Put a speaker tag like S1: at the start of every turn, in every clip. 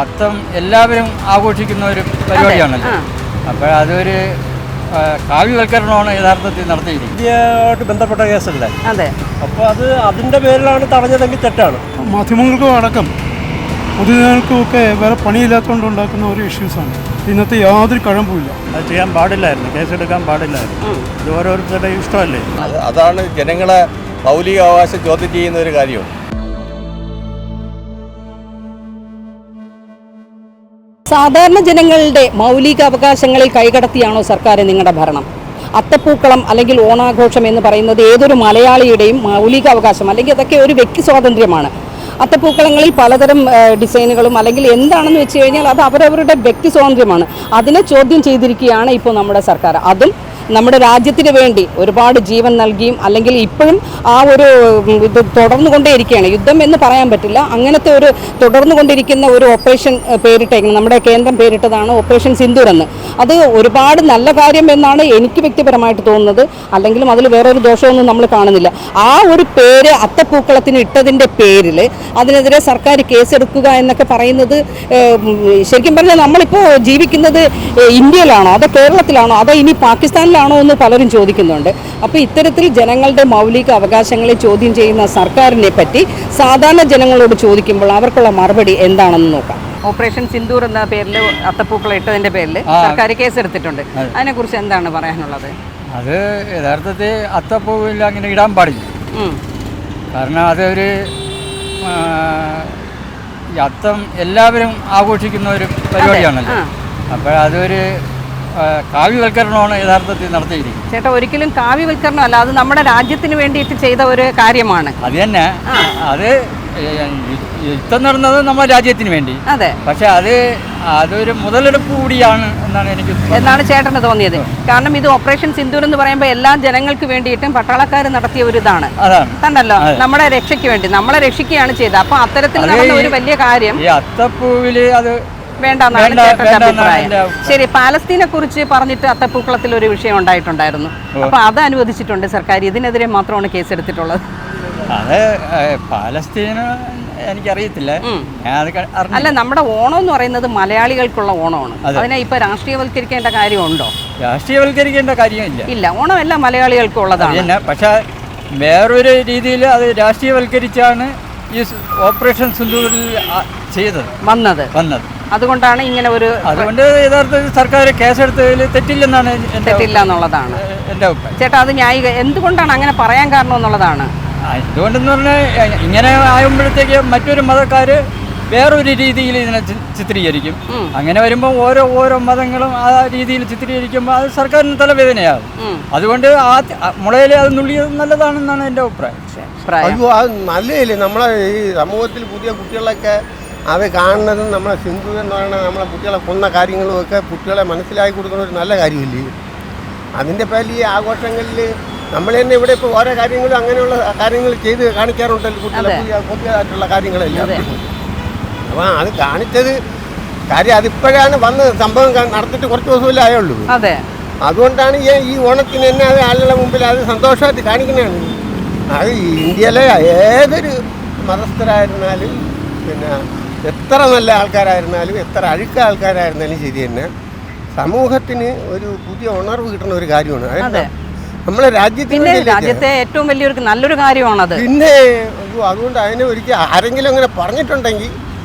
S1: അത്തം എല്ലാവരും ആഘോഷിക്കുന്ന ഒരു പരിപാടിയാണല്ലോ. അപ്പോൾ അതൊരു കാവ്യവൽക്കരണമാണ് യഥാർത്ഥത്തിൽ നടത്തിയിരിക്കുന്നത്.
S2: ഇന്ത്യയായിട്ട് ബന്ധപ്പെട്ട കേസല്ലേ?
S3: അതെ.
S2: അപ്പോൾ അതിൻ്റെ പേരിലാണ് തടഞ്ഞതെങ്കിൽ തെറ്റാണ്.
S4: മാധ്യമങ്ങൾക്കും അടക്കം പൊതുജനങ്ങൾക്കും ഒക്കെ വേറെ പണിയില്ലാത്തതുകൊണ്ട് ഉണ്ടാക്കുന്ന ഒരു ഇഷ്യൂസാണ്. ഇന്നത്തെ യാതൊരു കഴമ്പുമില്ല.
S2: അത് ചെയ്യാൻ പാടില്ലായിരുന്നു, കേസെടുക്കാൻ പാടില്ലായിരുന്നു. ഇത് ഓരോരുത്തരുടെ ഇഷ്ടമല്ലേ.
S5: അതാണ് ജനങ്ങളെ മൗലിക അവകാശം ചോദ്യം ചെയ്യുന്ന ഒരു കാര്യമാണ്.
S3: സാധാരണ ജനങ്ങളുടെ മൗലിക അവകാശങ്ങളിൽ കൈകടത്തിയാണോ സർക്കാർ നിങ്ങളുടെ ഭരണം? അത്തപ്പൂക്കളം അല്ലെങ്കിൽ ഓണാഘോഷം എന്ന് പറയുന്നത് ഏതൊരു മലയാളിയുടെയും മൗലിക അവകാശം, അല്ലെങ്കിൽ അതൊക്കെ ഒരു വ്യക്തി സ്വാതന്ത്ര്യമാണ്. അത്തപ്പൂക്കളങ്ങളിൽ പലതരം ഡിസൈനുകളും അല്ലെങ്കിൽ എന്താണെന്ന് വെച്ച് കഴിഞ്ഞാൽ അത് അവരവരുടെ വ്യക്തി സ്വാതന്ത്ര്യമാണ്. അതിനെ ചോദ്യം ചെയ്തിരിക്കുകയാണ് ഇപ്പോൾ നമ്മുടെ സർക്കാർ. അതും നമ്മുടെ രാജ്യത്തിന് വേണ്ടി ഒരുപാട് ജീവൻ നൽകിയും അല്ലെങ്കിൽ ഇപ്പോഴും ആ ഒരു ഇത് തുടർന്നുകൊണ്ടേയിരിക്കുകയാണ്. യുദ്ധം എന്ന് പറയാൻ പറ്റില്ല, അങ്ങനത്തെ ഒരു തുടർന്നുകൊണ്ടിരിക്കുന്ന ഒരു ഓപ്പറേഷൻ പേരിട്ടേക്കണം. നമ്മുടെ കേന്ദ്രം പേരിട്ടതാണ് ഓപ്പറേഷൻ സിന്ദൂർ എന്ന്. അത് ഒരുപാട് നല്ല കാര്യം എന്നാണ് എനിക്ക് വ്യക്തിപരമായിട്ട് തോന്നുന്നത്. അല്ലെങ്കിലും അതിൽ വേറൊരു ദോഷമൊന്നും നമ്മൾ കാണുന്നില്ല. ആ ഒരു പേര് അത്തപ്പൂക്കളത്തിന് ഇട്ടതിൻ്റെ പേരിൽ അതിനെതിരെ സർക്കാർ കേസെടുക്കുക എന്നൊക്കെ പറയുന്നത് ശരിക്കും പറഞ്ഞാൽ നമ്മളിപ്പോൾ ജീവിക്കുന്നത് ഇന്ത്യയിലാണോ അതോ കേരളത്തിലാണോ അതോ ഇനി പാകിസ്ഥാനിലാണോ എന്ന് പലരും ചോദിക്കുന്നുണ്ട്. അപ്പോൾ ഇത്തരത്തിൽ ജനങ്ങളുടെ മൗലിക അവകാശങ്ങളെ ചോദ്യം ചെയ്യുന്ന സർക്കാരിനെ പറ്റി സാധാരണ ജനങ്ങളോട് ചോദിക്കുമ്പോൾ അവർക്കുള്ള മറുപടി എന്താണെന്ന് നോക്കാം. ഓപ്പറേഷൻ സിന്ദൂർ എന്ന പേരിൽ അത്തപ്പൂക്കളം ഇട്ടതിൻ്റെ പേരിൽ സർക്കാർ കേസെടുത്തിട്ടുണ്ട്. അതിനെക്കുറിച്ച് എന്താണ് പറയാനുള്ളത്?
S1: അത് യഥാർത്ഥത്തിൽ അത്തപ്പൂവിൽ അങ്ങനെ ഇടാൻ പാടില്ല. കാരണം അതൊരു അത്തം എല്ലാവരും ആഘോഷിക്കുന്ന ഒരു പരിപാടിയാണല്ലോ. അപ്പോൾ അതൊരു കാവ്യവൽക്കരണമാണ് യഥാർത്ഥത്തിൽ നടത്തിയിരിക്കുന്നത്.
S3: ചേട്ടാ, ഒരിക്കലും കാവ്യവൽക്കരണം അല്ല, അത് നമ്മുടെ രാജ്യത്തിന് വേണ്ടിയിട്ട് ചെയ്ത ഒരു കാര്യമാണ്.
S1: അത് തന്നെ, അത് യുദ്ധം നടന്നത് നമ്മുടെ രാജ്യത്തിന് വേണ്ടി.
S3: അതെ.
S1: പക്ഷെ അതൊരു മുതലെടുപ്പ് കൂടിയാണ് എന്നാണ്
S3: ചേട്ടന് തോന്നിയത്. കാരണം ഇത് ഓപ്പറേഷൻ സിന്ദൂർ എന്ന് പറയുമ്പോൾ എല്ലാ ജനങ്ങൾക്ക് വേണ്ടിയിട്ടും പട്ടാളക്കാർ നടത്തിയ ഒരു ഇതാണ്. കണ്ടല്ലോ, നമ്മുടെ രക്ഷയ്ക്ക് വേണ്ടി നമ്മളെ രക്ഷിക്കുകയാണ് ചെയ്തത്. അപ്പൊ അത്തരത്തിൽ നടന്ന ഒരു വലിയ കാര്യം
S1: ഈ അത്തപ്പൂവില് അത്
S3: വേണ്ടെന്നാണ് ചേട്ടന്റെ അഭിപ്രായം. ശരി, പാലസ്തീനെ കുറിച്ച് പറഞ്ഞിട്ട് അത്തപ്പൂക്കളത്തിൽ ഒരു വിഷയം ഉണ്ടായിട്ടുണ്ടായിരുന്നു. അപ്പൊ അത് അനുവദിച്ചിട്ടുണ്ട് സർക്കാർ. ഇതിനെതിരെ മാത്രമാണ് കേസെടുത്തിട്ടുള്ളത്.
S1: അത് പാലസ്തീന് എനിക്കറിയത്തില്ല.
S3: അല്ല, നമ്മുടെ ഓണം എന്ന് പറയുന്നത് മലയാളികൾക്കുള്ള ഓണമാണ്. അതിനെ ഇപ്പൊ രാഷ്ട്രീയവൽക്കരിക്കേണ്ട കാര്യമുണ്ടോ?
S1: രാഷ്ട്രീയവൽക്കരിക്കേണ്ട കാര്യമില്ല.
S3: ഇല്ല, ഓണം എല്ലാം മലയാളികൾക്കുള്ളതാണ്.
S1: പക്ഷെ വേറൊരു രീതിയിൽ അത് രാഷ്ട്രീയവൽക്കരിച്ചാണ് ഈ ഓപ്പറേഷൻ സിന്ദൂറിൽ വന്നത്. അതുകൊണ്ടാണ് ഇങ്ങനെ ഒരു അതുകൊണ്ട് യഥാർത്ഥത്തിൽ സർക്കാർ കേസെടുത്തതിൽ തെറ്റില്ലെന്നാണ്
S3: തെറ്റില്ല എന്നുള്ളതാണ്
S1: എൻ്റെ അഭിപ്രായം.
S3: ചേട്ടാ, അത് എന്തുകൊണ്ടാണ് അങ്ങനെ പറയാൻ കാരണം എന്നുള്ളതാണ്.
S1: എന്തുകൊണ്ടെന്ന് പറഞ്ഞാൽ ഇങ്ങനെ ആകുമ്പോഴത്തേക്ക് മറ്റൊരു മതക്കാർ വേറൊരു രീതിയിൽ ഇതിനെ ചിത്രീകരിക്കും. അങ്ങനെ വരുമ്പോൾ ഓരോ മതങ്ങളും ആ രീതിയിൽ ചിത്രീകരിക്കുമ്പോൾ അത് സർക്കാരിന് തലവേദനയാകും. അതുകൊണ്ട് മുളയിൽ അത് നുള്ളിയത് നല്ലതാണെന്നാണ് എൻ്റെ അഭിപ്രായം.
S6: അയ്യോ, അത് നല്ലതല്ലേ. നമ്മളെ ഈ സമൂഹത്തിൽ പുതിയ കുട്ടികളൊക്കെ അത് കാണുന്നതും നമ്മളെ സിന്ധു എന്ന് പറയുന്നത് നമ്മളെ കുട്ടികളെ കൊന്ന കാര്യങ്ങളും ഒക്കെ കുട്ടികളെ മനസ്സിലാക്കി കൊടുക്കുന്ന ഒരു നല്ല കാര്യമില്ലേ. അതിൻ്റെ പേരിൽ ഈ ആഘോഷങ്ങളിൽ നമ്മൾ തന്നെ ഇവിടെ ഇപ്പോൾ ഓരോ കാര്യങ്ങളും അങ്ങനെയുള്ള കാര്യങ്ങൾ ചെയ്ത് കാണിക്കാറുണ്ടല്ലോ കുട്ടികളെ പുതിയതായിട്ടുള്ള കാര്യങ്ങളെല്ലാം. അപ്പോൾ അത് കാണിച്ചത് കാര്യം അതിപ്പോഴാണ് വന്ന് സംഭവം നടത്തിയിട്ട് കുറച്ച് ദിവസമല്ലേ ആയുള്ളൂ. അതുകൊണ്ടാണ് ഈ ഓണത്തിന് തന്നെ അത് ആളുകളുടെ മുമ്പിൽ അത് സന്തോഷമായിട്ട് കാണിക്കുന്നതാണ്. അത് ഇന്ത്യയിലെ ഏതൊരു മതസ്ഥരായിരുന്നാലും പിന്നെ എത്ര നല്ല ആൾക്കാരായിരുന്നാലും എത്ര അഴുക്ക ആൾക്കാരായിരുന്നാലും ശരി തന്നെ സമൂഹത്തിന് ഒരു പുതിയ ഉണർവ് കിട്ടുന്ന ഒരു കാര്യമാണ്. അതെന്താ നമ്മളെ രാജ്യത്തെ
S3: ഏറ്റവും വലിയൊരു നല്ലൊരു കാര്യമാണത്.
S6: പിന്നെ അതുകൊണ്ട് അതിനെ ഒരിക്കൽ ആരെങ്കിലും അങ്ങനെ പറഞ്ഞിട്ടുണ്ടെങ്കിൽ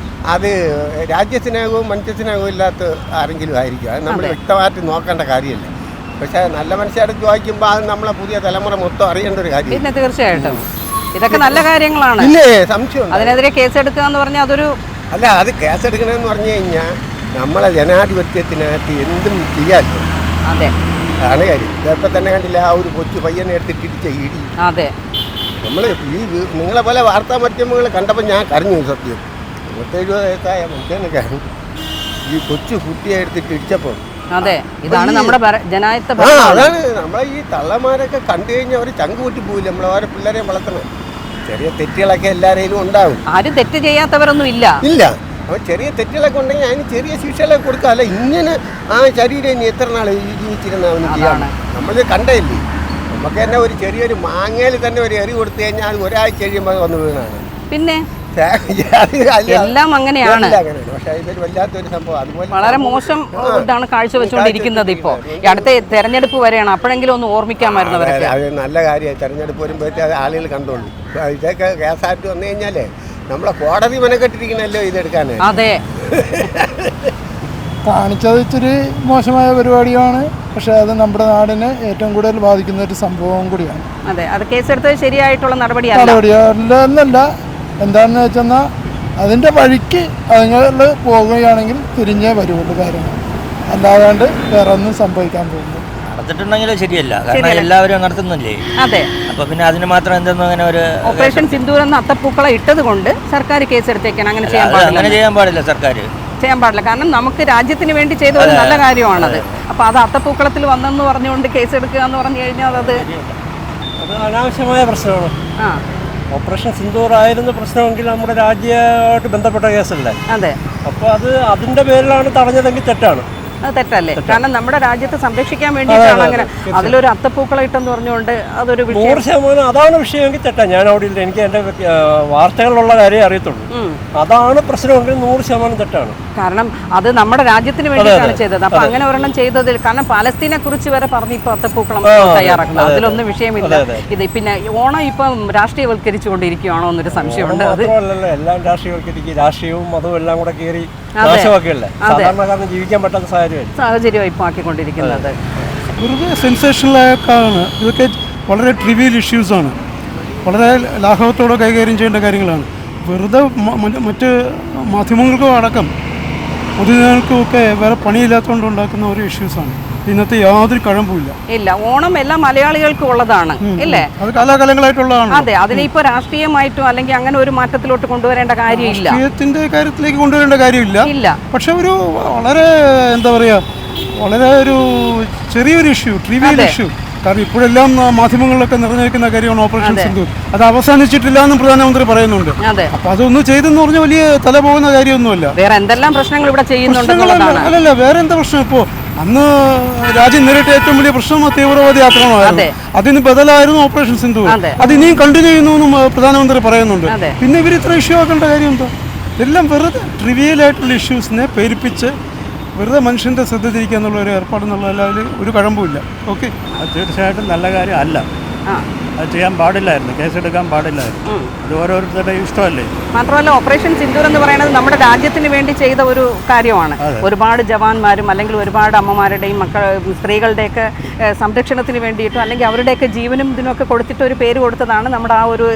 S6: അത് രാജ്യസ്നേഹവും മനുഷ്യസ്നേഹവും ഇല്ലാത്ത ആരെങ്കിലും ആയിരിക്കും. അത് നമ്മൾ വ്യക്തമായിട്ട് നോക്കേണ്ട കാര്യമല്ല. പക്ഷേ നല്ല മനുഷ്യരെ ചോദിക്കുമ്പോൾ അത് നമ്മളെ പുതിയ തലമുറ മൊത്തം അറിയേണ്ട ഒരു കാര്യം.
S3: പിന്നെ തീർച്ചയായിട്ടും ഇതൊക്കെ നല്ല കാര്യങ്ങളാണ്.
S6: പിന്നെ സംശയം
S3: അതിനെതിരെ കേസെടുക്കുക എന്ന് പറഞ്ഞാൽ അതൊരു
S6: അല്ല, അത് കേസെടുക്കണമെന്ന് പറഞ്ഞു കഴിഞ്ഞാൽ നമ്മളെ ജനാധിപത്യത്തിനകത്ത് എന്തും ചെയ്യാമല്ലോ.
S3: അതെ,
S6: അതാണ് കാര്യം. ഇതൊക്കെ തന്നെ കണ്ടില്ല, ആ ഒരു കൊച്ചു പയ്യനെ എടുത്തിട്ട് ഇടിച്ച ഇടി.
S3: അതെ,
S6: നമ്മൾ ഈ നിങ്ങളെ പോലെ വാർത്താ മാധ്യമങ്ങൾ കണ്ടപ്പോൾ ഞാൻ കരഞ്ഞു. സത്യം 70 വയസ്സായ മനുഷ്യനൊക്കെ ഈ കൊച്ചു കുട്ടിയെ എടുത്തിട്ട് ഇടിച്ചപ്പോൾ.
S3: അതെ, ഇതാണ് നമ്മുടെ
S6: അതാണ് നമ്മളെ ഈ തള്ളമാരൊക്കെ കണ്ടു കഴിഞ്ഞാൽ അവർ ചങ്ക് പൊട്ടി പോവില്ല. നമ്മളെ ഓരോ പിള്ളേരെ വളർത്തണം. ചെറിയ തെറ്റുകളൊക്കെ എല്ലാവരെയും ഉണ്ടാവും.
S3: ആരും തെറ്റ് ചെയ്യാത്തവരൊന്നും ഇല്ല.
S6: അപ്പോൾ ചെറിയ തെറ്റുകളൊക്കെ ഉണ്ടെങ്കിൽ അതിന് ചെറിയ ശിക്ഷകളൊക്കെ കൊടുക്കുക. അല്ല ഇങ്ങനെ ആ ശരീരം ഇനി എത്ര നാൾ ജീവിച്ചിരുന്നവന് ചെയ്യാണ്. നമ്മൾ കണ്ടയില്ലേ, നമുക്ക് തന്നെ ഒരു ചെറിയൊരു മാങ്ങയിൽ തന്നെ ഒരു എറി കൊടുത്തു കഴിഞ്ഞാൽ അത് ഒരാഴ്ച കഴിയുമ്പോൾ വന്ന് വീണാണ്.
S3: പിന്നെ എല്ലാം അങ്ങനെയാണ്.
S6: പക്ഷേ ഇതൊരു വല്ലാത്തൊരു സംഭവം. അതുപോലെ
S3: വളരെ മോശം ഇതാണ് കാഴ്ചവെച്ചുകൊണ്ടിരിക്കുന്നത്. ഇപ്പോൾ ഈ അടുത്ത തെരഞ്ഞെടുപ്പ് വരെയാണ്, അപ്പോഴെങ്കിലും ഒന്ന് ഓർമ്മിക്കാമായിരുന്നു അവരൊക്കെ.
S6: അത് നല്ല കാര്യമാണ്. തെരഞ്ഞെടുപ്പ് വരുമ്പോഴത്തേ അത് ആളുകൾ കണ്ടോളൂ. ഇതൊക്കെ കേസായിട്ട് വന്നു കഴിഞ്ഞാലേ നമ്മളെ കോടതി മെനക്കെട്ടിരിക്കണല്ലോ ഇതെടുക്കാൻ.
S3: അതെ,
S4: കാണിച്ചത് ഇച്ചിരി മോശമായ പരിപാടിയാണ്. പക്ഷേ അത് നമ്മുടെ നാടിനെ ഏറ്റവും കൂടുതൽ ബാധിക്കുന്ന ഒരു സംഭവം കൂടിയാണ്.
S3: അതെ, അത് കേസെടുത്തത് ശരിയായിട്ടുള്ള നടപടിയല്ല.
S4: എന്നല്ല, എന്താണെന്ന് വെച്ചാൽ അതിൻ്റെ വഴിക്ക് അതുങ്ങൾ പോവുകയാണെങ്കിൽ തിരിഞ്ഞേ വരുള്ളൂ കാര്യങ്ങൾ, അല്ലാതെ വേറെ ഒന്നും സംഭവിക്കാൻ പോകുന്നു.
S7: നടത്തിട്ടുണ്ടെങ്കിൽ ശരിയല്ല, കാരണം എല്ലാവരും നടത്തുന്നില്ലേ.
S3: അതെ,
S7: അപ്പൊ പിന്നെ അതിന് മാത്രം എന്തെന്നും അങ്ങനെ ഒരു
S3: ഓപ്പറേഷൻ സിന്ദൂർ എന്ന അത്തപ്പൂക്കളം ഇട്ടത് കൊണ്ട് സർക്കാർ കേസെടുത്തേക്കാണ്. അങ്ങനെ ചെയ്യാൻ
S7: പാടില്ല സർക്കാർ
S3: ചെയ്യാൻ പാടില്ല. കാരണം നമുക്ക് രാജ്യത്തിന് വേണ്ടി ചെയ്ത ഒരു നല്ല കാര്യമാണത്. അപ്പൊ അത് അത്തപ്പൂക്കളത്തിൽ വന്നെന്ന് പറഞ്ഞുകൊണ്ട് കേസെടുക്കുക എന്ന് പറഞ്ഞു കഴിഞ്ഞാൽ അത്
S2: അനാവശ്യമായ പ്രശ്നമാണ്.
S3: ആ,
S2: ഓപ്പറേഷൻ സിന്ദൂർ ആയിരുന്നു പ്രശ്നമെങ്കിൽ നമ്മുടെ രാജ്യമായിട്ട് ബന്ധപ്പെട്ട കേസല്ലേ.
S3: അതെ,
S2: അപ്പോൾ അതിൻ്റെ പേരിലാണ് തടഞ്ഞതെങ്കിൽ തെറ്റാണ്.
S3: അത് തെറ്റല്ലേ? കാരണം നമ്മുടെ രാജ്യത്തെ സംരക്ഷിക്കാൻ വേണ്ടിയിട്ടാണ് അങ്ങനെ. അതിലൊരു അത്തപ്പൂക്കളം ഇട്ടെന്ന് പറഞ്ഞുകൊണ്ട് അതൊരു
S2: 100% അതാണ് വിഷയമെങ്കിൽ തെറ്റാ. ഞാൻ അവിടെ ഇല്ല, എനിക്ക് എൻ്റെ വാർത്തകളിലുള്ള കാര്യം അറിയത്തുള്ളൂ. അതാണ് പ്രശ്നമെങ്കിൽ 100% തെറ്റാണ്.
S3: കാരണം അത് നമ്മുടെ രാജ്യത്തിന് വേണ്ടിയിട്ടാണ് ചെയ്തത്. അപ്പൊ അങ്ങനെ ഒരെണ്ണം ചെയ്തതിൽ, കാരണം പാലസ്തീനെ കുറിച്ച് വരെ പറഞ്ഞ് ഇപ്പൊ അത്തപ്പൂക്കളം തയ്യാറാക്കുന്നത്, അതിലൊന്നും വിഷയമില്ല. ഇത് പിന്നെ ഓണം ഇപ്പം രാഷ്ട്രീയവൽക്കരിച്ചുകൊണ്ടിരിക്കുകയാണോ എന്നൊരു സംശയമുണ്ട്. അത്
S2: എല്ലാം രാഷ്ട്രീയവൽക്കരിക്കും, രാഷ്ട്രീയവും മതവും എല്ലാം കൂടെ കയറി നാശമൊക്കെയല്ലേ സാധാരണക്കാരന് ജീവിക്കാൻ പറ്റാത്ത
S3: സാഹചര്യം ഇപ്പൊ ആക്കിക്കൊണ്ടിരിക്കുന്നത്.
S4: വെറുതെ സെൻസേഷനിലേക്കാണ്. ഇതൊക്കെ വളരെ ട്രിവിയൽ ഇഷ്യൂസാണ്, വളരെ ലാഘവത്തോടെ കൈകാര്യം ചെയ്യേണ്ട കാര്യങ്ങളാണ്. വെറുതെ മറ്റ് മാധ്യമങ്ങൾക്കും അടക്കം പൊതുജനങ്ങൾക്കുമൊക്കെ വേറെ പണിയില്ലാത്തതുകൊണ്ട് ഉണ്ടാക്കുന്ന ഒരു ഇഷ്യൂസാണ്. ഇന്നത്തെ യാതൊരു കഴമ്പുമില്ല.
S3: ഇല്ല, ഓണം എല്ലാം മലയാളികൾക്ക് ഉള്ളതാണ്, ഇല്ലേ?
S4: അത് കാലാകാലങ്ങളായിട്ടുള്ളതാണ്.
S3: അതെ, അതിനിപ്പോ രാഷ്ട്രീയമായിട്ടോ അല്ലെങ്കിൽ അങ്ങനെ ഒരു മാറ്റത്തിലോട്ട് കൊണ്ടുവരേണ്ട കാര്യമില്ല.
S4: രാഷ്ട്രീയത്തിന്റെ കാര്യത്തിലേക്ക് കൊണ്ടുവരേണ്ട കാര്യമില്ല. പക്ഷെ ഒരു വളരെ എന്താ പറയാ, വളരെ ഒരു ചെറിയൊരു ഇഷ്യൂ, ട്രിവിയൽ ഇഷ്യൂ. കാരണം ഇപ്പോഴെല്ലാം മാധ്യമങ്ങളിലൊക്കെ നിറഞ്ഞു നിൽക്കുന്ന കാര്യമാണ് ഓപ്പറേഷൻ സിന്ദൂർ. അത് അവസാനിച്ചിട്ടില്ല എന്നും പ്രധാനമന്ത്രി പറയുന്നുണ്ട്. അപ്പൊ അതൊന്നും ചെയ്തെന്ന് പറഞ്ഞാൽ വലിയ തല പോകുന്ന കാര്യമൊന്നുമല്ല.
S3: വേറെ എന്തെല്ലാം പ്രശ്നങ്ങൾ ഇവിടെ ചെയ്യുന്നുണ്ട്?
S4: അല്ലല്ല, വേറെ എന്താ പ്രശ്നം? ഇപ്പോ അന്ന് രാജ്യം നേരിട്ട ഏറ്റവും വലിയ പ്രശ്നം തീവ്രവാദി ആക്രമണമായിരുന്നു. അതിന് ബദലായിരുന്നു ഓപ്പറേഷൻ സിന്ദൂർ. അത് ഇനിയും കണ്ടിന്യൂ ചെയ്യുന്നു എന്നും പ്രധാനമന്ത്രി പറയുന്നുണ്ട്. പിന്നെ ഇവർ ഇത്ര ഇഷ്യൂ ആക്കേണ്ട കാര്യം എന്താ? എല്ലാം വെറുതെ ട്രിവിയൽ ആയിട്ടുള്ള ഇഷ്യൂസിനെ പേരിപ്പിച്ച് വെറുതെ മനുഷ്യൻ്റെ ശ്രദ്ധ തിരിക്കുക എന്നുള്ള ഒരു ഏർപ്പാടെന്നുള്ളതിൽ ഒരു കഴമ്പുമില്ല. ഓക്കെ,
S2: അത് തീർച്ചയായിട്ടും നല്ല കാര്യം അല്ല. അത് ചെയ്യാൻ പാടില്ലായിരുന്നു, കേസെടുക്കാൻ പാടില്ലായിരുന്നു. അത് ഓരോരുത്തരുടെ ഇഷ്ടമല്ലേ.
S3: മാത്രമല്ല, ഓപ്പറേഷൻ സിന്ദൂർ എന്ന് പറയുന്നത് നമ്മുടെ രാജ്യത്തിന് വേണ്ടി ചെയ്ത ഒരു കാര്യമാണ്. ഒരുപാട് ജവാന്മാരും അല്ലെങ്കിൽ ഒരുപാട് അമ്മമാരുടെയും സ്ത്രീകളുടെയൊക്കെ സംരക്ഷണത്തിന് വേണ്ടിയിട്ടോ അല്ലെങ്കിൽ അവരുടെയൊക്കെ ജീവനും ഇതിനൊക്കെ കൊടുത്തിട്ട് ഒരു പേര് കൊടുത്തതാണ് നമ്മുടെ ആ ഒരു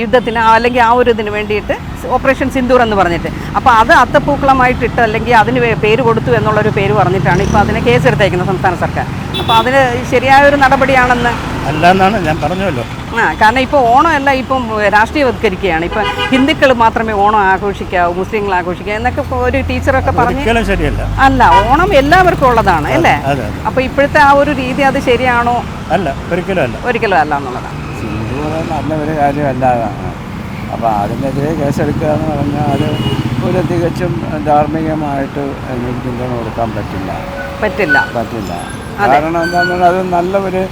S3: യുദ്ധത്തിന് അല്ലെങ്കിൽ ആ ഒരു ഇതിന് വേണ്ടിയിട്ട് ഓപ്പറേഷൻ സിന്ദൂർ എന്ന് പറഞ്ഞിട്ട്. അപ്പോൾ അത് അത്തപ്പൂക്കളമായിട്ടിട്ട് അല്ലെങ്കിൽ അതിന് പേര് കൊടുത്തു എന്നുള്ളൊരു പേര് പറഞ്ഞിട്ടാണ് ഇപ്പോൾ അതിനെ കേസെടുത്തേക്കുന്നത് സംസ്ഥാന സർക്കാർ. അപ്പോൾ അതിന് ശരിയായൊരു നടപടിയാണെന്ന്
S2: അല്ല എന്നാണ് ഞാൻ പറഞ്ഞല്ലോ.
S3: കാരണം ഇപ്പോൾ ഓണമല്ല, ഇപ്പം രാഷ്ട്രീയവൽക്കരിക്കുകയാണ്. ഇപ്പം ഹിന്ദുക്കൾ മാത്രമേ ഓണം ആഘോഷിക്കാവൂ, മുസ്ലിങ്ങൾ ആഘോഷിക്കുക എന്നൊക്കെ ഒരു ടീച്ചറൊക്കെ പറഞ്ഞു.
S2: ശരിയല്ല.
S3: അല്ല, ഓണം എല്ലാവർക്കും ഉള്ളതാണ്, അല്ലേ? അപ്പോൾ ഇപ്പോഴത്തെ ആ ഒരു രീതി അത് ശരിയാണോ?
S2: അല്ല,
S3: ഒരിക്കലും അല്ല എന്നുള്ളതാണ്.
S1: നല്ല ഒരു കാര്യമല്ല. അപ്പോൾ അതിനെതിരെ കേസെടുക്കുക എന്ന് പറഞ്ഞാൽ അത് ഒരു തികച്ചും ധാർമ്മികമായിട്ട് എനിക്ക് പിന്തുണ കൊടുക്കാൻ പറ്റില്ല. കാരണം എന്താണെന്ന് പറഞ്ഞാൽ അത് നല്ല ഒരു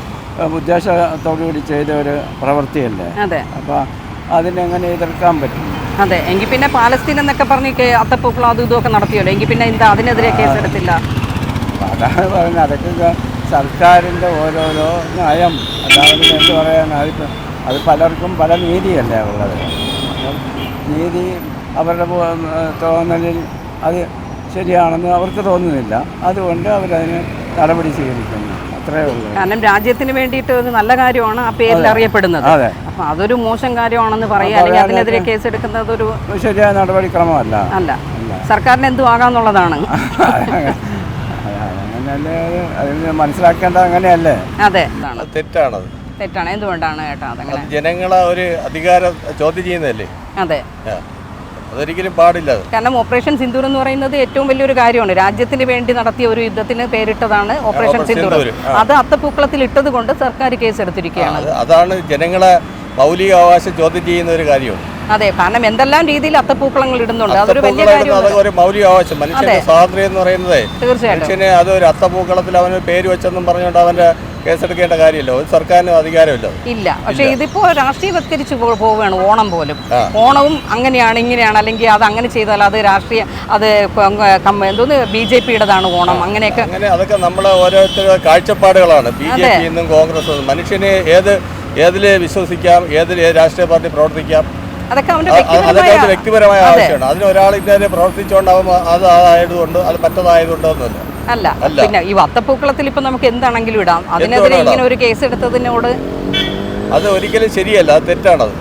S1: ഉദ്ദേശത്തോടുകൂടി ചെയ്ത ഒരു പ്രവൃത്തിയല്ലേ. അപ്പോൾ അതിനെങ്ങനെ എതിർക്കാൻ പറ്റും?
S3: അതെ, എങ്കിൽ പിന്നെ പാലസ്തീൻ എന്നൊക്കെ പറഞ്ഞ് അത്തപ്പൂക്കളം അതും ഇതുമൊക്കെ നടത്തിയല്ലോ, എങ്കിൽ പിന്നെ എന്താ അതിനെതിരെ കേസെടുത്തില്ല?
S1: അതാണ് പറഞ്ഞത്, അതൊക്കെ സർക്കാരിൻ്റെ ഓരോരോ നയം. അല്ലാതെ എന്ത് പറയാനായിട്ട് അത് പലർക്കും പല നീതിയല്ലേ ഉള്ളത്. നീതി അവരുടെ തോന്നലിൽ അത് ശരിയാണെന്ന് അവർക്ക് തോന്നുന്നില്ല. അതുകൊണ്ട് അവരതിന് നടപടി സ്വീകരിക്കുന്നു, അത്രയേ ഉള്ളൂ.
S3: കാരണം രാജ്യത്തിന് വേണ്ടിയിട്ട് ഒരു നല്ല കാര്യമാണ് ആ പേരിൽ അറിയപ്പെടുന്നത്. അപ്പം അതൊരു മോശം കാര്യമാണെന്ന് പറയുക അല്ലെങ്കിൽ അതിനെതിരെ കേസെടുക്കുന്നത് ഒരു
S1: ശരിയായ നടപടിക്രമമല്ല.
S3: സർക്കാരിന് എന്തും ആകാന്നുള്ളതാണ്.
S1: അങ്ങനെയല്ലേ, അതിന് മനസ്സിലാക്കേണ്ടത് അങ്ങനെയല്ലേ?
S3: അതെ,
S5: തെറ്റാണത്.
S3: തെറ്റാണ്. എന്തുകൊണ്ടാണ് ചേട്ടാ അതങ്ങനെ?
S5: ജനങ്ങളെ ഒരു അധികാരം ചോദ്യം ചെയ്യുന്നതല്ലേ.
S3: അതെ,
S5: അതൊരിക്കലും പാടില്ല.
S3: കാരണം ഓപ്പറേഷൻ സിന്ദൂർ എന്ന് പറയുന്നത് ഏറ്റവും വലിയൊരു കാര്യമാണ്. രാജ്യത്തിന് വേണ്ടി നടത്തിയ ഒരു യുദ്ധത്തിന് പേരിട്ടതാണ് ഓപ്പറേഷൻ സിന്ദൂർ. അത് അത്തപ്പൂക്കളത്തിൽ ഇട്ടത് കൊണ്ട് സർക്കാർ കേസെടുത്തിരിക്കുകയാണ്.
S5: അതാണ് ജനങ്ങളെ മൗലിക അവകാശം ചോദ്യം ചെയ്യുന്ന ഒരു കാര്യമാണ്.
S3: അതെ, കാരണം എന്തെല്ലാം രീതിയിൽ അത്തപ്പൂക്കളങ്ങൾ ഇടുന്നുണ്ട്, അതൊരു വലിയ കാര്യമാണ്.
S5: അതൊരു മൗലിക അവകാശം, മനുഷ്യന്റെ സ്വാതന്ത്ര്യം എന്ന് പറയുന്നത്.
S3: തീർച്ചയായിട്ടും
S5: മനുഷ്യന് അതൊരു അത്തപ്പൂക്കളത്തിൽ അവന് പേര് വെച്ചെന്നും പറഞ്ഞുകൊണ്ട് അവന്റെ കേസെടുക്കേണ്ട കാര്യമില്ല. ഒരു സർക്കാരിനും അധികാരമില്ല.
S3: ഇല്ല. പക്ഷെ ഇതിപ്പോ രാഷ്ട്രീയവത്കരിച്ച് പോവുകയാണ് ഓണം പോലും. ഓണവും അങ്ങനെയാണ് ഇങ്ങനെയാണ്, അല്ലെങ്കിൽ അത് അങ്ങനെ ചെയ്താൽ അത് രാഷ്ട്രീയ അത് എന്തോന്ന് BJP-യുടേതാണ് ഓണം, അങ്ങനെയൊക്കെ.
S5: അങ്ങനെ അതൊക്കെ നമ്മളെ ഓരോരുത്തരുടെ കാഴ്ചപ്പാടുകളാണ്. BJP എന്നും കോൺഗ്രസ് മനുഷ്യനെ ഏതിൽ വിശ്വസിക്കാം, ഏതിൽ രാഷ്ട്രീയ പാർട്ടി പ്രവർത്തിക്കാം,
S3: അതൊക്കെ
S5: അവന്റെ വ്യക്തിപരമായ ആവശ്യമാണ്. അതിന് ഒരാൾ ഇന്നലെ പ്രവർത്തിച്ചുകൊണ്ടാവും അത് ആയതുകൊണ്ട് അത് മറ്റതായതുകൊണ്ടൊന്നുമില്ല.
S3: അല്ല. പിന്നെ ഈ വത്തപ്പൂക്കളത്തിൽ ഇപ്പൊ നമുക്ക് എന്താണെങ്കിലും ഇടാം. അതിനെതിരെ ഇങ്ങനെ ഒരു കേസ് എടുത്തതിനോട്
S5: അത് ഒരിക്കലും ശരിയല്ല, അത് തെറ്റാണത്.